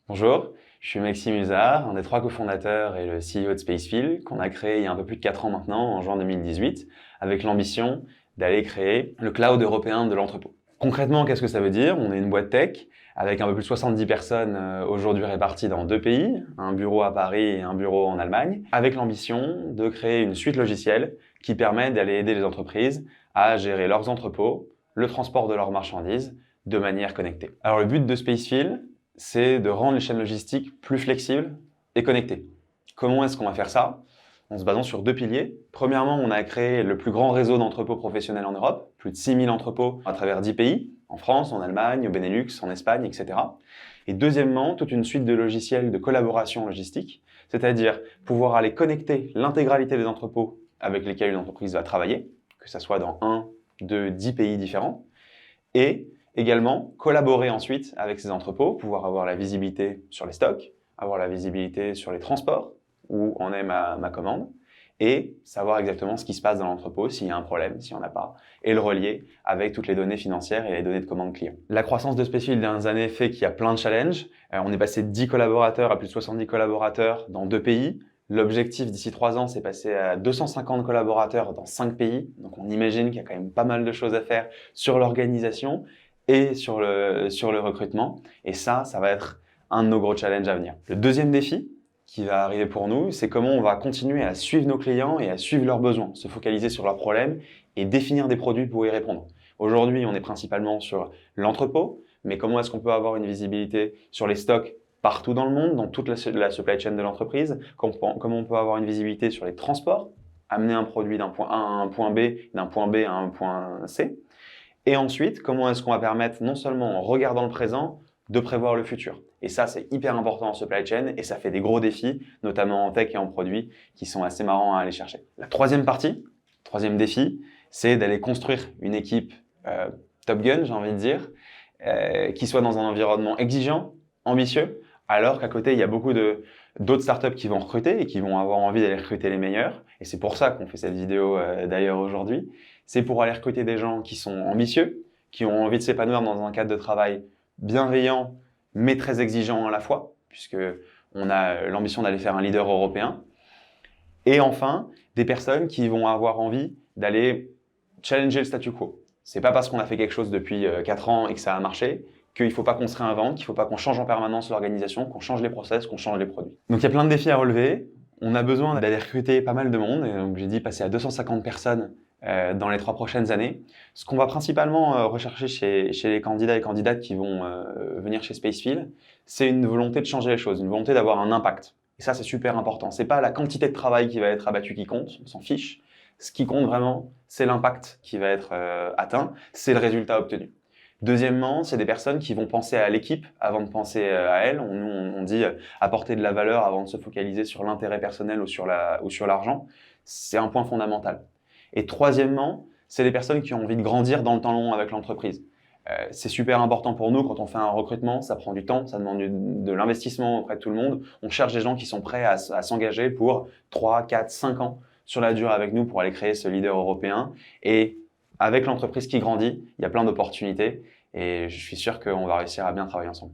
Bonjour, je suis Maxime Huzard, un des 3 cofondateurs et le CEO de Spacefield, qu'on a créé il y a un peu plus de 4 ans maintenant, en juin 2018, avec l'ambition d'aller créer le cloud européen de l'entrepôt. Concrètement, qu'est-ce que ça veut dire? On est une boîte tech avec un peu plus de 70 personnes aujourd'hui réparties dans 2 pays, un bureau à Paris et un bureau en Allemagne, avec l'ambition de créer une suite logicielle qui permet d'aller aider les entreprises à gérer leurs entrepôts, le transport de leurs marchandises de manière connectée. Alors le but de Spacefield, c'est de rendre les chaînes logistiques plus flexibles et connectées. Comment est-ce qu'on va faire ça? En se basant sur 2 piliers. Premièrement, on a créé le plus grand réseau d'entrepôts professionnels en Europe, plus de 6000 entrepôts à travers 10 pays, en France, en Allemagne, au Benelux, en Espagne, etc. Et deuxièmement, toute une suite de logiciels de collaboration logistique, c'est-à-dire pouvoir aller connecter l'intégralité des entrepôts avec lesquels une entreprise va travailler, que ce soit dans 1, 2, 10 pays différents, et également collaborer ensuite avec ces entrepôts, pouvoir avoir la visibilité sur les stocks, avoir la visibilité sur les transports, où en est ma commande, et savoir exactement ce qui se passe dans l'entrepôt, s'il y a un problème, s'il n'y en a pas, et le relier avec toutes les données financières et les données de commande client. La croissance de Spacefield des dernières années fait qu'il y a plein de challenges. On est passé de 10 collaborateurs à plus de 70 collaborateurs dans 2 pays. L'objectif d'ici 3 ans, c'est passer à 250 collaborateurs dans 5 pays. Donc on imagine qu'il y a quand même pas mal de choses à faire sur l'organisation et sur le recrutement. Et ça va être un de nos gros challenges à venir. Le deuxième défi qui va arriver pour nous, c'est comment on va continuer à suivre nos clients et à suivre leurs besoins, se focaliser sur leurs problèmes et définir des produits pour y répondre. Aujourd'hui, on est principalement sur l'entrepôt, mais comment est-ce qu'on peut avoir une visibilité sur les stocks partout dans le monde, dans toute la supply chain de l'entreprise, comment on peut avoir une visibilité sur les transports, amener un produit d'un point A à un point B, d'un point B à un point C. Et ensuite, comment est-ce qu'on va permettre, non seulement en regardant le présent, de prévoir le futur. Et ça, c'est hyper important en supply chain et ça fait des gros défis, notamment en tech et en produits, qui sont assez marrants à aller chercher. La troisième partie, troisième défi, c'est d'aller construire une équipe Top Gun, j'ai envie de dire, qui soit dans un environnement exigeant, ambitieux, alors qu'à côté, il y a beaucoup d'autres startups qui vont recruter et qui vont avoir envie d'aller recruter les meilleurs. Et c'est pour ça qu'on fait cette vidéo d'ailleurs aujourd'hui. C'est pour aller recruter des gens qui sont ambitieux, qui ont envie de s'épanouir dans un cadre de travail bienveillant, mais très exigeant à la fois, puisque on a l'ambition d'aller faire un leader européen. Et enfin, des personnes qui vont avoir envie d'aller challenger le statu quo. C'est pas parce qu'on a fait quelque chose depuis 4 ans et que ça a marché qu'il ne faut pas qu'on se réinvente, qu'il ne faut pas qu'on change en permanence l'organisation, qu'on change les process, qu'on change les produits. Donc il y a plein de défis à relever. On a besoin d'aller recruter pas mal de monde. Et donc j'ai dit passer à 250 personnes dans les 3 prochaines années. Ce qu'on va principalement rechercher chez les candidats et candidates qui vont venir chez Spacefield, c'est une volonté de changer les choses, une volonté d'avoir un impact. Et ça, c'est super important. C'est pas la quantité de travail qui va être abattue qui compte, on s'en fiche. Ce qui compte vraiment, c'est l'impact qui va être atteint, c'est le résultat obtenu. Deuxièmement, c'est des personnes qui vont penser à l'équipe avant de penser à elles. On dit apporter de la valeur avant de se focaliser sur l'intérêt personnel ou sur l'argent. C'est un point fondamental. Et troisièmement, c'est des personnes qui ont envie de grandir dans le temps long avec l'entreprise. C'est super important pour nous quand on fait un recrutement, ça prend du temps, ça demande de l'investissement auprès de tout le monde. On cherche des gens qui sont prêts à s'engager pour 3, 4, 5 ans sur la durée avec nous pour aller créer ce leader européen. Et avec l'entreprise qui grandit, il y a plein d'opportunités et je suis sûr qu'on va réussir à bien travailler ensemble.